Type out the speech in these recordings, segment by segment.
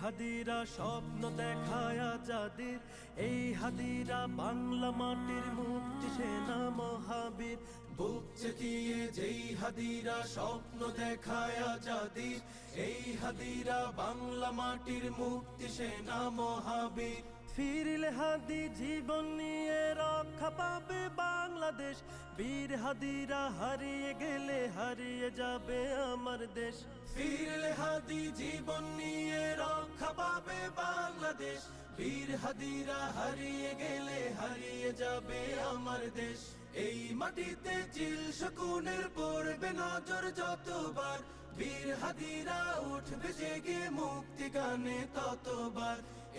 হাদিরা স্বপ্ন দেখায় আজাদির, এই হাদিরা বাংলা মাটির মুক্তি সেনা মহাবীর। বুক চেতিয়ে যেই হাদিরা স্বপ্ন দেখায় আজাদির, এই হাদিরা বাংলা মাটির মুক্তি সেনা মহাবীর। ফিরলে হাদি জীবন নিয়ে রক্ষা পাবে বাংলাদেশ, বীর হাদিরা হারিয়ে গেলে হারিয়ে যাবে আমার দেশ। ফিরলে হাদি জীবন নিয়ে রক্ষা পাবে বাংলাদেশ, বীর হাদিরা হারিয়ে গেলে হারিয়ে যাবে আমার দেশ। এই মাটিতে চিল শকুনের পড়বে নজর যতবার, বীর হাদিরা উঠবে জেগে মুক্তি গানে ততবার।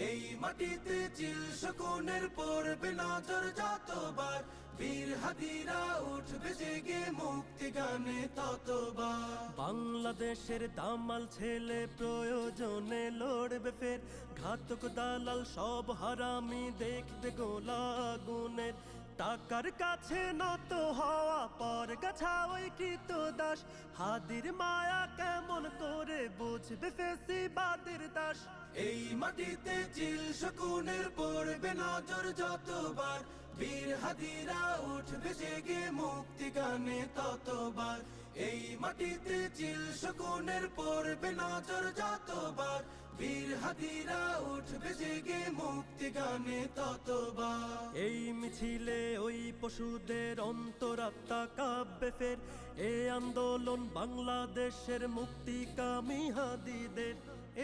এই মাটিতে চিল শকুনের পড়বে নজর যতবার, বীর হাদিরা উঠবে জেগে মুক্তি গানে ততবার। বাংলাদেশের দামাল ছেলে প্রয়োজনে লড়বে ফের, ঘাতক দালাল সব হারামি দেখবে গোলা আগুনের। টাকার কাছে নত হওয়া পর গাছা ওই কৃত দাস, হাদির মায়া কেমন করে বুঝবে ফেসিবাদের দাস। এই মাটিতে চিল শকুনের পড়বে নজর যতবার, বীর হাদিরা উঠবে জেগে মুক্তি গানে ততবার। এই মাটিতে চিল শকুনের পড়বে নজর যতবার, বীর হাদিরা উঠবে জেগে মুক্তি গানে ততবার। এই মিছিলে ওই পশুদের অন্তরাত্মা কাঁপবে ফের, এই আন্দোলন বাংলাদেশের মুক্তিকামী হাদিদের।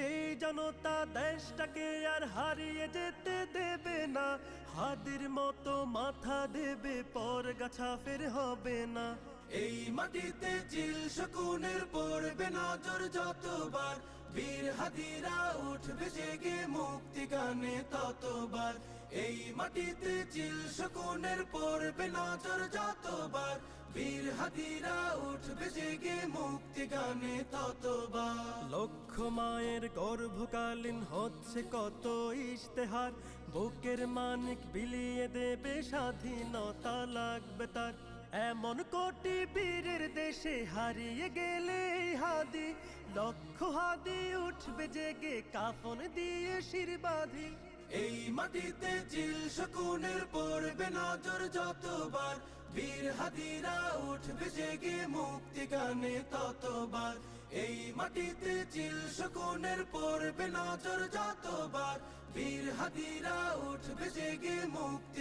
এই জনতা দেশটাকে আর হারিয়ে যেতে দেবে না, হাদির মতো মাথা দেবে পর গাছা ফের হবে না। এই মাটিতে চিল শকুনের পড়বে নজর যতবার, বীর হাদিরা উঠবে জেগে মুক্তি গানে ততবার। এই মাটিতে চিল শকুনের পড়বে নজর যতবার, বীর হাদিরা উঠবে জেগে মুক্তি গানে ততবার। লক্ষ মায়ের গর্ভকালীন হচ্ছে কত ইশতেহার, বুকের মানিক বিলিয়ে দেবে স্বাধীনতা লাগবে তার। এমন কোটি বীরের দেশে হারিয়ে গেলে হাদি, লক্ষ হাদি উঠবে জেগে কাফন দিয়ে শির বাঁধি। এই মাটিতে চিল শকুনের পড়বে নজর যতবার, বীর হাদিরা উঠবে জেগে মুক্তি গানে ততবার। এই মাটিতে চিল শকুনের পড়বে নজর যতবার, বীর হাদিরা উঠবে জেগে মুক্তি